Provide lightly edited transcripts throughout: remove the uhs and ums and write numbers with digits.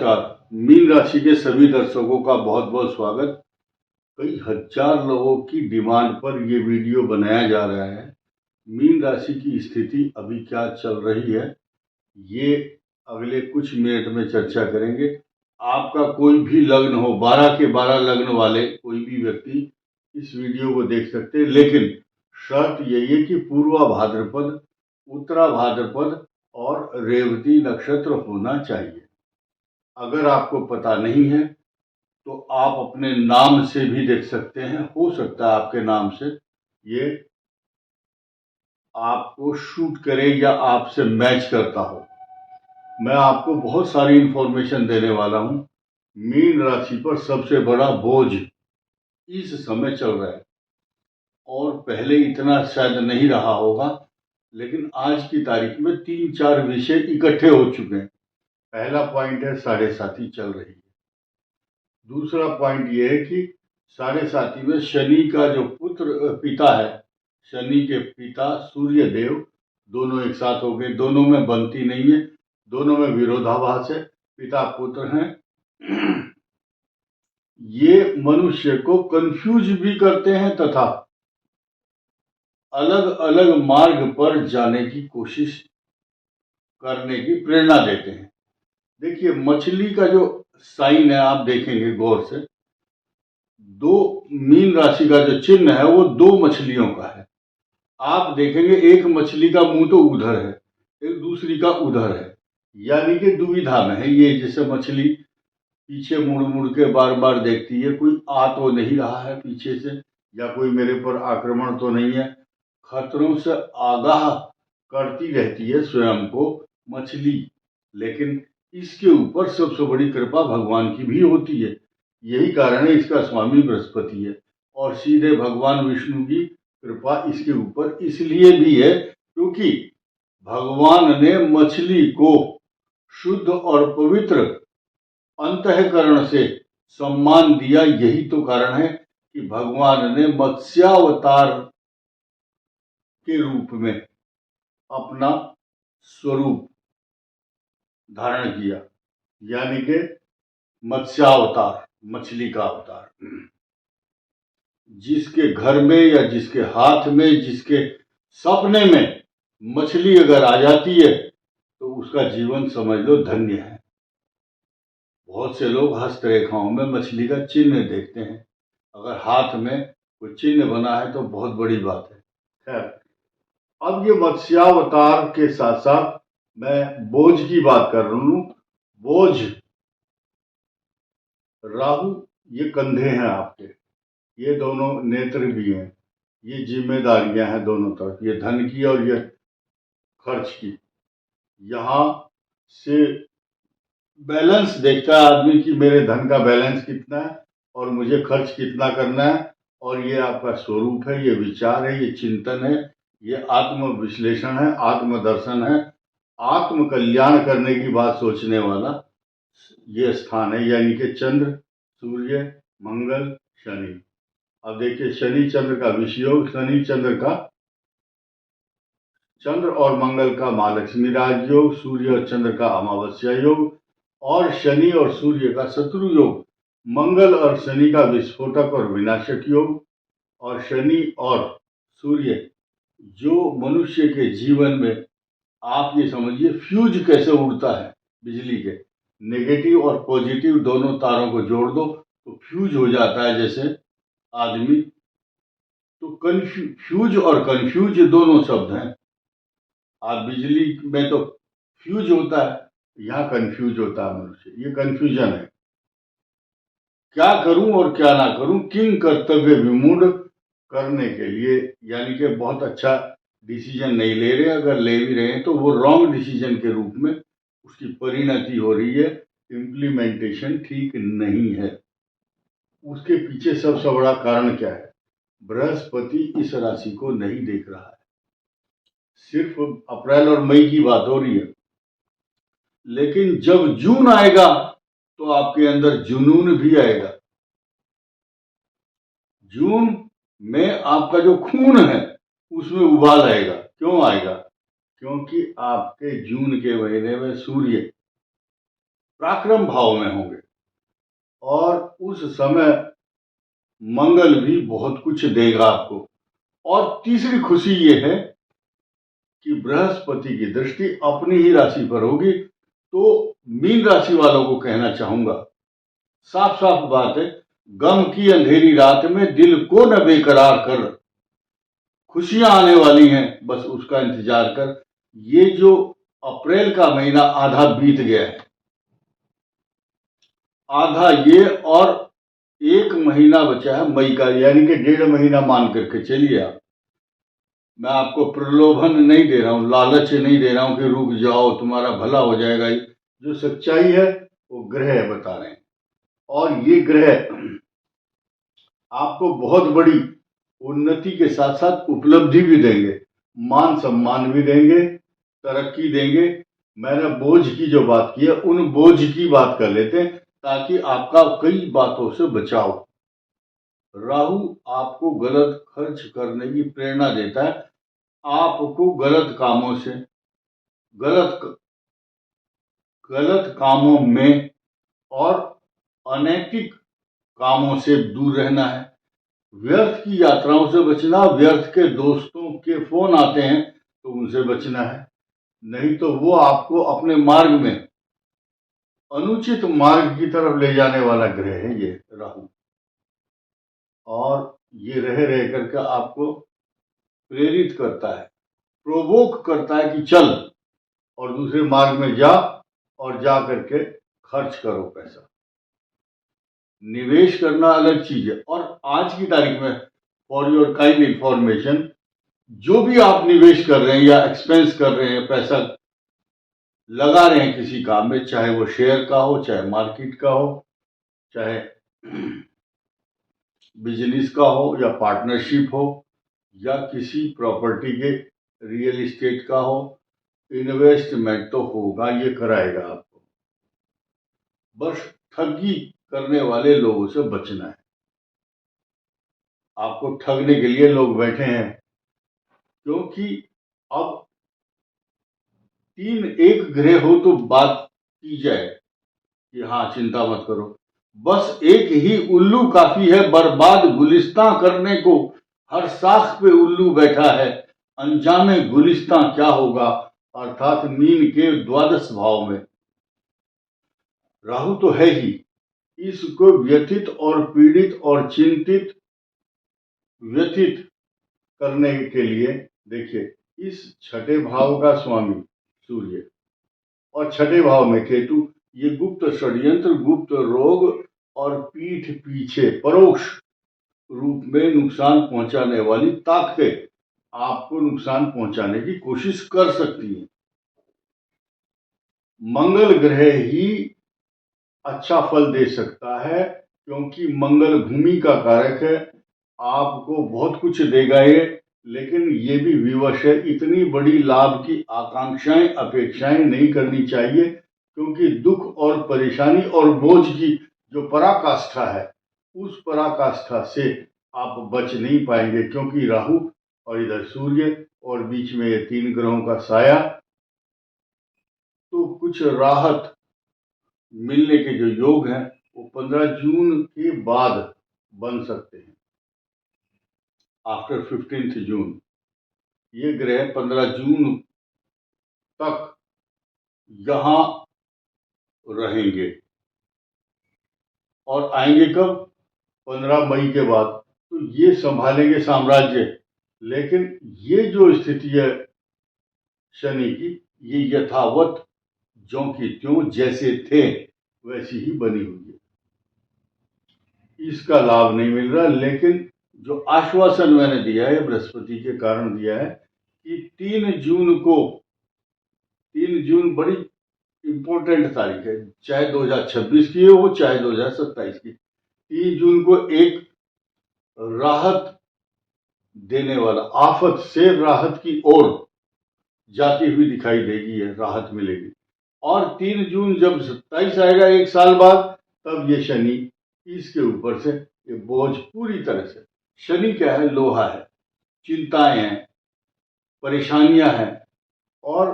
नमस्कार। मीन राशि के सभी दर्शकों का बहुत बहुत स्वागत। कई हजार लोगों की डिमांड पर ये वीडियो बनाया जा रहा है। मीन राशि की स्थिति अभी क्या चल रही है, ये अगले कुछ मिनट में चर्चा करेंगे। आपका कोई भी लग्न हो, 12 के 12 लग्न वाले कोई भी व्यक्ति इस वीडियो को देख सकते हैं, लेकिन शर्त यही है कि पूर्वा भाद्रपद, उत्तरा भाद्रपद और रेवती नक्षत्र होना चाहिए। अगर आपको पता नहीं है तो आप अपने नाम से भी देख सकते हैं। हो सकता है आपके नाम से ये आपको शूट करे या आपसे मैच करता हो। मैं आपको बहुत सारी इंफॉर्मेशन देने वाला हूं। मीन राशि पर सबसे बड़ा बोझ इस समय चल रहा है और पहले इतना शायद नहीं रहा होगा, लेकिन आज की तारीख में 3-4 विषय इकट्ठे हो चुके हैं। पहला पॉइंट है साढ़े साथी चल रही है। दूसरा पॉइंट ये है कि साढ़े साथी में शनि का जो पिता है, शनि के पिता सूर्य देव, दोनों एक साथ हो गए। दोनों में बनती नहीं है, दोनों में विरोधाभास है, पिता पुत्र हैं। ये मनुष्य को कंफ्यूज भी करते हैं तथा अलग अलग मार्ग पर जाने की कोशिश करने की प्रेरणा देते हैं। देखिए, मछली का जो साइन है, आप देखेंगे गौर से, दो मीन राशि का जो चिन्ह है वो दो मछलियों का है। आप देखेंगे एक मछली का मुंह तो उधर है, एक दूसरी का उधर है, यानी कि दुविधा में है ये। जैसे मछली पीछे मुड़ मुड़ के बार बार देखती है, कोई आ तो नहीं रहा है पीछे से, या कोई मेरे पर आक्रमण तो नहीं है। खतरों से आगाह करती रहती है स्वयं को मछली, लेकिन इसके ऊपर सबसे बड़ी कृपा भगवान की भी होती है। यही कारण है इसका स्वामी बृहस्पति है, और सीधे भगवान विष्णु की कृपा इसके ऊपर इसलिए भी है क्योंकि भगवान ने मछली को शुद्ध और पवित्र अंतःकरण से सम्मान दिया। यही तो कारण है कि भगवान ने मत्स्यावतार के रूप में अपना स्वरूप धारण किया, यानी कि मत्स्यावतार, मछली का अवतार। जिसके घर में या जिसके हाथ में, जिसके सपने में मछली अगर आ जाती है तो उसका जीवन समझ लो धन्य है। बहुत से लोग हस्तरेखाओं में मछली का चिन्ह देखते हैं। अगर हाथ में कोई चिन्ह बना है तो बहुत बड़ी बात है। खैर, अब ये मत्स्यावतार के साथ साथ मैं बोझ की बात कर रहा हूं। बोझ, राहु, ये कंधे हैं आपके, ये दोनों नेत्र भी हैं, ये जिम्मेदारियां हैं दोनों तरफ, ये धन की और ये खर्च की। यहां से बैलेंस देखता है आदमी कि मेरे धन का बैलेंस कितना है और मुझे खर्च कितना करना है। और ये आपका स्वरूप है, ये विचार है, ये चिंतन है, ये आत्म विश्लेषण है, आत्मदर्शन है, आत्म कल्याण करने की बात सोचने वाला ये स्थान है, यानी कि चंद्र, सूर्य, मंगल, शनि। अब देखिए, शनि चंद्र का विषयोग, शनि चंद्र का, चंद्र और मंगल का महालक्ष्मी राज योग, सूर्य और चंद्र का अमावस्या योग, और शनि और सूर्य का शत्रु योग, मंगल और शनि का विस्फोटक और विनाशक योग। और शनि और सूर्य जो मनुष्य के जीवन में, आप ये समझिए फ्यूज कैसे उड़ता है बिजली के, नेगेटिव और पॉजिटिव दोनों तारों को जोड़ दो तो फ्यूज हो जाता है जैसे आदमी। तो फ्यूज और कंफ्यूज दोनों शब्द हैं। आप बिजली में तो फ्यूज होता है, यहाँ कंफ्यूज होता है मनुष्य। ये कंफ्यूजन है, क्या करूं और क्या ना करूं, किंग कर्तव्य विमूढ़ करने के लिए, यानी कि बहुत अच्छा डिसीजन नहीं ले रहे। अगर ले भी रहे हैं तो वो रॉन्ग डिसीजन के रूप में उसकी परिणति हो रही है, इम्प्लीमेंटेशन ठीक नहीं है। उसके पीछे सबसे बड़ा कारण क्या है? बृहस्पति इस राशि को नहीं देख रहा है। सिर्फ अप्रैल और मई की बात हो रही है, लेकिन जब जून आएगा तो आपके अंदर जुनून भी आएगा। जून में आपका जो खून है उसमें उबाल आएगा। क्यों आएगा? क्योंकि आपके जून के महीने में सूर्य पराक्रम भाव में होंगे और उस समय मंगल भी बहुत कुछ देगा आपको। और तीसरी खुशी ये है कि बृहस्पति की दृष्टि अपनी ही राशि पर होगी। तो मीन राशि वालों को कहना चाहूंगा, साफ साफ बात है, गम की अंधेरी रात में दिल को न बेकरार कर, खुशियां आने वाली हैं, बस उसका इंतजार कर। ये जो अप्रैल का महीना आधा बीत गया है, आधा ये और 1 महीना बचा है मई का, यानी कि 1.5 महीना मान करके चलिए आप। मैं आपको प्रलोभन नहीं दे रहा हूं, लालच नहीं दे रहा हूं कि रुक जाओ तुम्हारा भला हो जाएगा। जो सच्चाई है वो ग्रह बता रहे हैं, और ये ग्रह आपको बहुत बड़ी उन्नति के साथ साथ उपलब्धि भी देंगे, मान सम्मान भी देंगे, तरक्की देंगे। मैंने बोझ की जो बात की है, उन बोझ की बात कर लेते हैं ताकि आपका कई बातों से बचाव। राहु आपको गलत खर्च करने की प्रेरणा देता है, आपको गलत कामों से, गलत कामों में और अनैतिक कामों से दूर रहना है। व्यर्थ की यात्राओं से बचना, व्यर्थ के दोस्तों के फोन आते हैं तो उनसे बचना है, नहीं तो वो आपको अपने मार्ग में, अनुचित मार्ग की तरफ ले जाने वाला ग्रह है ये राहु। और ये रह करके आपको प्रेरित करता है, प्रोवोक करता है कि चल और दूसरे मार्ग में जा, और जा करके खर्च करो पैसा। निवेश करना अलग चीज है। और आज की तारीख में, फॉर योर काइंड इंफॉर्मेशन, जो भी आप निवेश कर रहे हैं या एक्सपेंस कर रहे हैं, पैसा लगा रहे हैं किसी काम में, चाहे वो शेयर का हो, चाहे मार्केट का हो, चाहे बिजनेस का हो, या पार्टनरशिप हो, या किसी प्रॉपर्टी के, रियल एस्टेट का हो, इन्वेस्टमेंट तो होगा, ये कराएगा आपको। बस ठगी करने वाले लोगों से बचना है। आपको ठगने के लिए लोग बैठे हैं, क्योंकि अब 3 एक ग्रह हो तो बात की जाए कि हाँ चिंता मत करो, बस एक ही उल्लू काफी है बर्बाद गुलिस्तां करने को। हर साख पे उल्लू बैठा है, अंजामे गुलिस्तां क्या होगा। अर्थात मीन के 12 भाव में राहु तो है ही, इसको व्यथित और पीड़ित और चिंतित, व्यथित करने के लिए देखिए, इस 6ठे भाव का स्वामी सूर्य और 6ठे भाव में केतु, ये गुप्त षड्यंत्र, गुप्त रोग और पीठ पीछे परोक्ष रूप में नुकसान पहुंचाने वाली ताकतें आपको नुकसान पहुंचाने की कोशिश कर सकती हैं। मंगल ग्रह ही अच्छा फल दे सकता है, क्योंकि मंगल भूमि का कारक है, आपको बहुत कुछ देगा ये, लेकिन ये भी विवश है। इतनी बड़ी लाभ की आकांक्षाएं, अपेक्षाएं नहीं करनी चाहिए, क्योंकि दुख और परेशानी और बोझ की जो पराकाष्ठा है, उस पराकाष्ठा से आप बच नहीं पाएंगे, क्योंकि राहु और इधर सूर्य और बीच में ये 3 ग्रहों का साया। तो कुछ राहत मिलने के जो योग हैं वो 15 जून के बाद बन सकते हैं, आफ्टर 15 जून। ये ग्रह 15 जून तक यहां रहेंगे और आएंगे कब? 15 मई के बाद। तो ये संभालेंगे साम्राज्य, लेकिन ये जो स्थिति है शनि की, ये यथावत ज्यों की त्यों जैसे थे वैसी ही बनी हुई है, इसका लाभ नहीं मिल रहा। लेकिन जो आश्वासन मैंने दिया है, बृहस्पति के कारण दिया है कि 3 जून को, 3 जून बड़ी इंपॉर्टेंट तारीख है, चाहे 2026 की हो चाहे 2027 की। 3 जून को एक राहत देने वाला, आफत से राहत की ओर जाती हुई दिखाई देगी, है राहत मिलेगी। और 3 जून जब 27 आएगा, 1 साल बाद, तब ये शनि इसके ऊपर से ये बोझ पूरी तरह से, शनि क्या है? लोहा है, चिंताएं हैं, परेशानियां हैं। और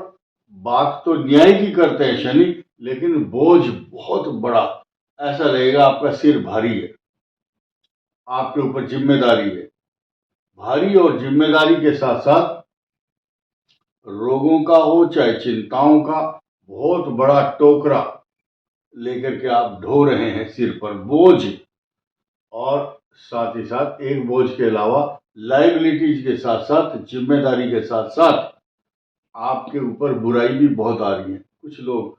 बात तो न्याय की करते हैं शनि, लेकिन बोझ बहुत बड़ा, ऐसा लगेगा आपका सिर भारी है, आपके ऊपर जिम्मेदारी है। भारी और जिम्मेदारी के साथ साथ रोगों का हो चाहे चिंताओं का, बहुत बड़ा टोकरा लेकर के आप ढो रहे हैं सिर पर बोझ। और साथ ही साथ एक बोझ के अलावा लाइबिलिटीज के साथ साथ, जिम्मेदारी के साथ साथ आपके ऊपर बुराई भी बहुत आ रही है। कुछ लोग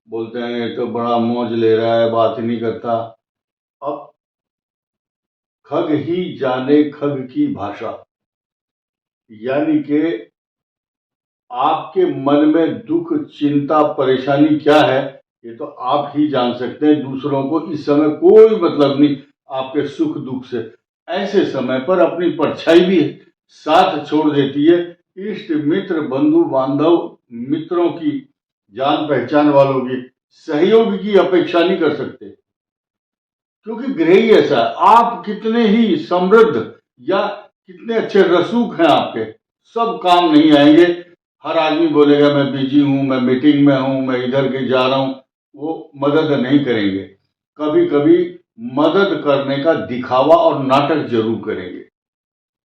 बोलते हैं ये तो बड़ा मौज ले रहा है, बात ही नहीं करता। अब खग ही जाने खग की भाषा, यानी कि आपके मन में दुख, चिंता, परेशानी क्या है ये तो आप ही जान सकते हैं। दूसरों को इस समय कोई मतलब नहीं आपके सुख दुख से। ऐसे समय पर अपनी परछाई भी साथ छोड़ देती है। इष्ट मित्र, बंधु बांधव, मित्रों की, जान पहचान वालों की सहयोग की अपेक्षा नहीं कर सकते, क्योंकि ग्रह ही ऐसा है। आप कितने ही समृद्ध या कितने अच्छे रसूख हैं आपके, सब काम नहीं आएंगे। हर आदमी बोलेगा मैं बिजी हूं, मैं मीटिंग में हूं, मैं इधर के जा रहा हूं, वो मदद नहीं करेंगे। कभी कभी मदद करने का दिखावा और नाटक जरूर करेंगे।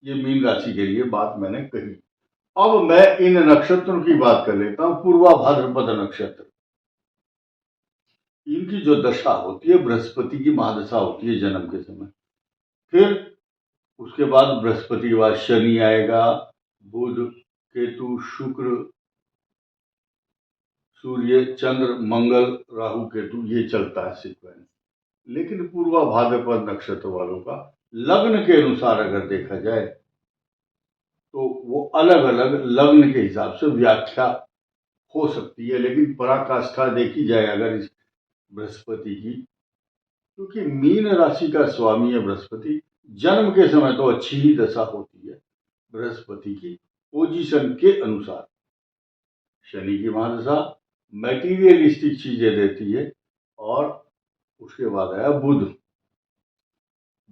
ये मीन राशि के लिए बात मैंने कही। अब मैं इन नक्षत्रों की बात कर लेता हूं। पूर्वा भाद्रपद नक्षत्र, इनकी जो दशा होती है, बृहस्पति की महादशा होती है जन्म के समय। फिर उसके बाद बृहस्पति के बाद शनि आएगा, बुध, केतु, शुक्र, सूर्य, चंद्र, मंगल, राहु, केतु, ये चलता है सीक्वेंस। लेकिन पूर्वा भाद्रपद नक्षत्र वालों का लग्न के अनुसार अगर देखा जाए तो वो अलग अलग लग्न के हिसाब से व्याख्या हो सकती है। लेकिन पराकाष्ठा देखी जाए अगर इस बृहस्पति की, क्योंकि मीन राशि का स्वामी है बृहस्पति, जन्म के समय तो अच्छी ही दशा होती है बृहस्पति की पोजीशन के अनुसार। शनि की महादशा मैटीरियलिस्टिक चीजें देती है। और उसके बाद आया बुध,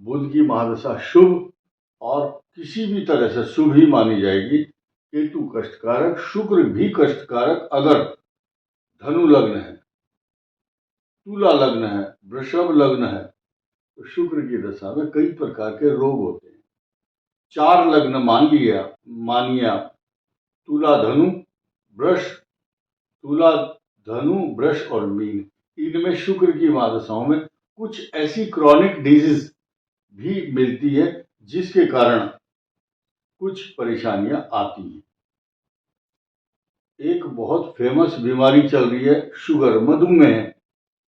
बुध की महादशा शुभ और किसी भी तरह से शुभ ही मानी जाएगी। केतु कष्टकारक, शुक्र भी कष्टकारक अगर धनु लग्न है, तुला लग्न है, वृषभ लग्न है, तो शुक्र की दशा में कई प्रकार के रोग होते हैं। 4 लग्न मानिए आप, तुला धनु वृष, तुला धनु वृष और मीन, इनमें शुक्र की महादशाओं में कुछ ऐसी क्रॉनिक डिजीज भी मिलती है जिसके कारण कुछ परेशानियां आती हैं। एक बहुत फेमस बीमारी चल रही है शुगर, मधुमेह,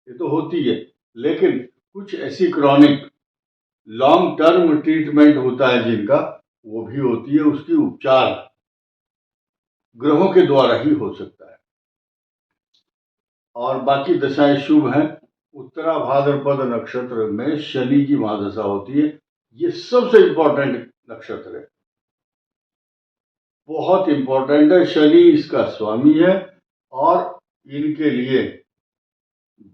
ये तो होती है। लेकिन कुछ ऐसी क्रॉनिक लॉन्ग टर्म ट्रीटमेंट होता है जिनका, वो भी होती है। उसकी उपचार ग्रहों के द्वारा ही हो सकता है। और बाकी दशाएं शुभ हैं। उत्तरा भाद्रपद नक्षत्र में शनि की महादशा होती है। ये सबसे इंपॉर्टेंट नक्षत्र है, बहुत इंपॉर्टेंट है। शनि इसका स्वामी है और इनके लिए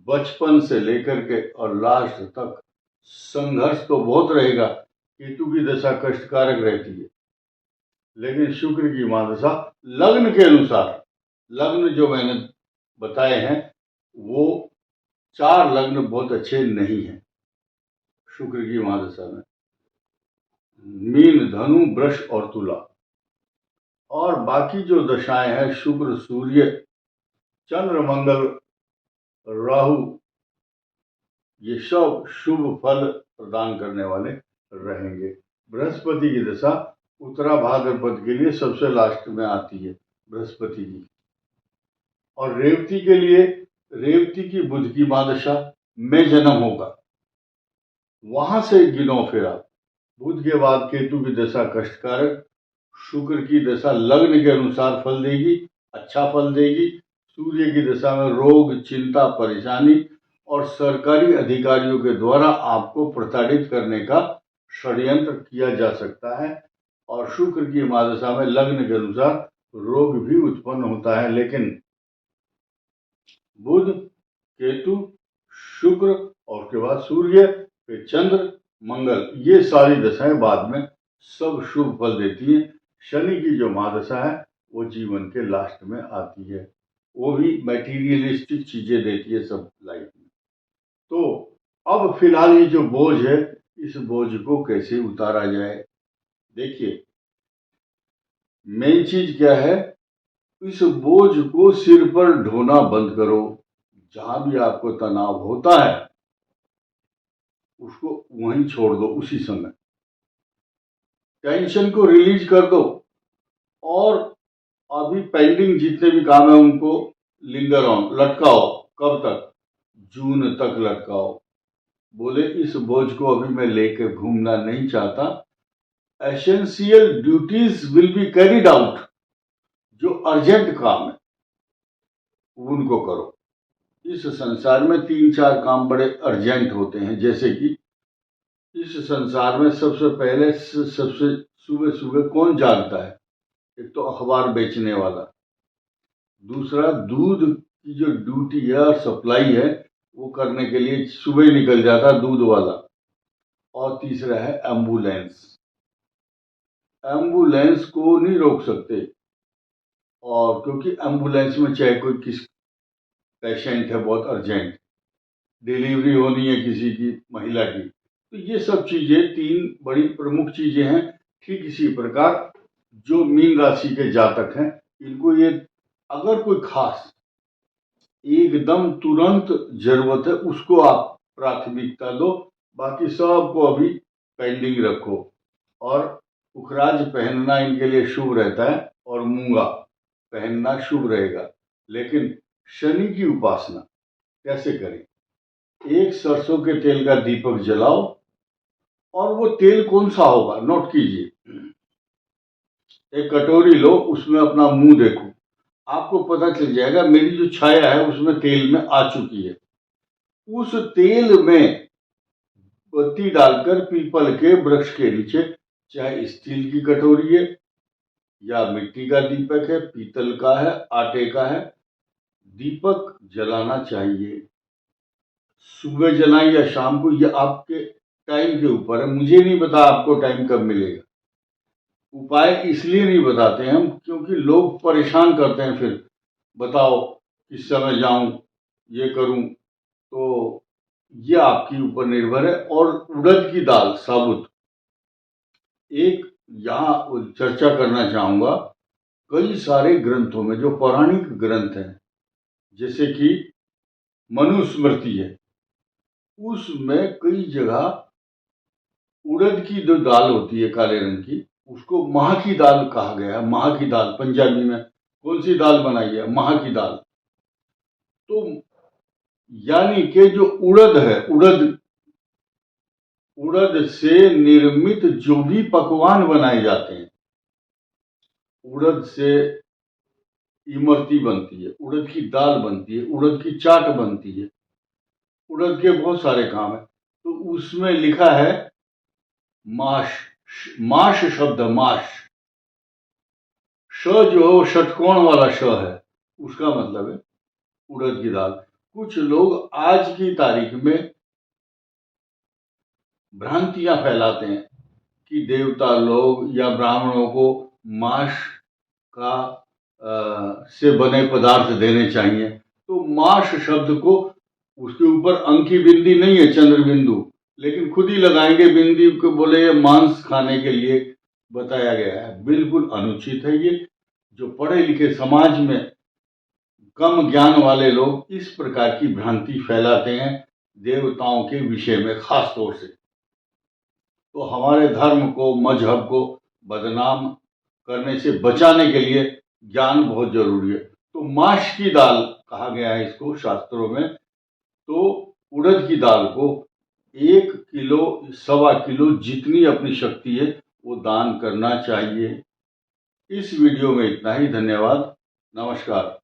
बचपन से लेकर के और लास्ट तक संघर्ष तो बहुत रहेगा। केतु की दशा कष्टकारक रहती है, लेकिन शुक्र की महादशा लग्न के अनुसार, लग्न जो मैंने बताए हैं वो 4 लग्न बहुत अच्छे नहीं हैं शुक्र की महादशा में, मीन, धनु, वृष और तुला। और बाकी जो दशाएं हैं, शुक्र, सूर्य, चंद्र, मंगल, राहु, ये सब शुभ फल प्रदान करने वाले रहेंगे। बृहस्पति की दशा उत्तरा भाद्रपद के लिए सबसे लास्ट में आती है बृहस्पति की। और रेवती के लिए, रेवती की बुध की महादशा में जन्म होगा, वहां से गिनो फिर आप। बुध के बाद केतु की दशा कष्टकारक, शुक्र की दशा लग्न के अनुसार फल देगी, अच्छा फल देगी। सूर्य की दशा में रोग, चिंता, परेशानी और सरकारी अधिकारियों के द्वारा आपको प्रताड़ित करने का षड्यंत्र किया जा सकता है। और शुक्र की महादशा में लग्न के अनुसार रोग भी उत्पन्न होता है। लेकिन बुध, केतु, शुक्र और उसके बाद सूर्य, फिर चंद्र, मंगल, ये सारी दशाएं बाद में सब शुभ फल देती हैं। शनि की जो महादशा है वो जीवन के लास्ट में आती है। वो भी मटेरियलिस्टिक चीजें देती है सब लाइफ में। तो अब फिलहाल ये जो बोझ है, इस बोझ को कैसे उतारा जाए। देखिए, मेन चीज क्या है, इस बोझ को सिर पर ढोना बंद करो। जहां भी आपको तनाव होता है उसको वहीं छोड़ दो, उसी समय टेंशन को रिलीज कर दो। और अभी पेंडिंग जितने भी काम है उनको लिंगर ऑन, लटकाओ। कब तक? जून तक लटकाओ। बोले इस बोझ को अभी मैं लेकर घूमना नहीं चाहता। Essential duties will be carried out. जो अर्जेंट काम है उनको करो। इस संसार में 3-4 काम बड़े अर्जेंट होते हैं, जैसे कि इस संसार में सबसे पहले सबसे सुबह सुबह कौन जागता है? एक तो अखबार बेचने वाला, दूसरा दूध की जो ड्यूटी है और सप्लाई है वो करने के लिए सुबह ही निकल जाता दूध वाला, और तीसरा है एम्बुलेंस। एम्बुलेंस को नहीं रोक सकते, और क्योंकि एम्बुलेंस में चाहे कोई किस पेशेंट है बहुत अर्जेंट, डिलीवरी होनी है किसी की महिला की, तो ये सब चीजें 3 बड़ी प्रमुख चीजें हैं। ठीक इसी प्रकार जो मीन राशि के जातक हैं, इनको ये अगर कोई खास एकदम तुरंत जरूरत है उसको आप प्राथमिकता दो, बाकी सबको अभी पेंडिंग रखो। और पुखराज पहनना इनके लिए शुभ रहता है, और मूंगा पहनना शुभ रहेगा। लेकिन शनि की उपासना कैसे करें? एक सरसों के तेल का दीपक जलाओ, और वो तेल कौन सा होगा नोट कीजिए। एक कटोरी लो, उसमें अपना मुंह देखो, आपको पता चल जाएगा मेरी जो छाया है उसमें तेल में आ चुकी है। उस तेल में बत्ती डालकर पीपल के वृक्ष के नीचे, चाहे स्टील की कटोरी है या मिट्टी का दीपक है, पीतल का है, आटे का है, दीपक जलाना चाहिए। सुबह जलाएं या शाम को, ये आपके टाइम के ऊपर है। मुझे नहीं पता आपको टाइम कब मिलेगा। उपाय इसलिए नहीं बताते हम क्योंकि लोग परेशान करते हैं, फिर बताओ किस समय जाऊं, ये करूं। तो ये आपके ऊपर निर्भर है। और उड़द की दाल साबुत, एक यहाँ चर्चा करना चाहूंगा, कई सारे ग्रंथों में जो पौराणिक ग्रंथ हैं, जैसे कि मनुस्मृति है, उसमें कई जगह उड़द की जो दाल होती है काले रंग की, उसको माह की दाल कहा गया है। माह की दाल पंजाबी में कौन सी दाल बनाई है? माह की दाल। तो यानी कि जो उड़द है, उड़द से निर्मित जो भी पकवान बनाए जाते हैं, उड़द से इमरती बनती है, उड़द की दाल बनती है, उड़द की चाट बनती है, उड़द के बहुत सारे काम है। तो उसमें लिखा है माश, माश शब्द, माश, श जो षटकोण वाला श है, उसका मतलब है उड़द की दाल। कुछ लोग आज की तारीख में भ्रांतियां फैलाते हैं कि देवता लोग या ब्राह्मणों को माश का से बने पदार्थ देने चाहिए। तो माश शब्द को, उसके ऊपर अंक की बिंदी नहीं है, चंद्र बिंदु, लेकिन खुद ही लगाएंगे बिंदी को, बोले ये मांस खाने के लिए बताया गया है। बिल्कुल अनुचित है ये। जो पढ़े लिखे समाज में कम ज्ञान वाले लोग इस प्रकार की भ्रांति फैलाते हैं देवताओं के विषय में खास तौर से। तो हमारे धर्म को, मजहब को बदनाम करने से बचाने के लिए ज्ञान बहुत जरूरी है। तो माश की दाल कहा गया है इसको शास्त्रों में। तो उड़द की दाल को 1 किलो, 1.25 किलो, जितनी अपनी शक्ति है वो दान करना चाहिए। इस वीडियो में इतना ही। धन्यवाद, नमस्कार।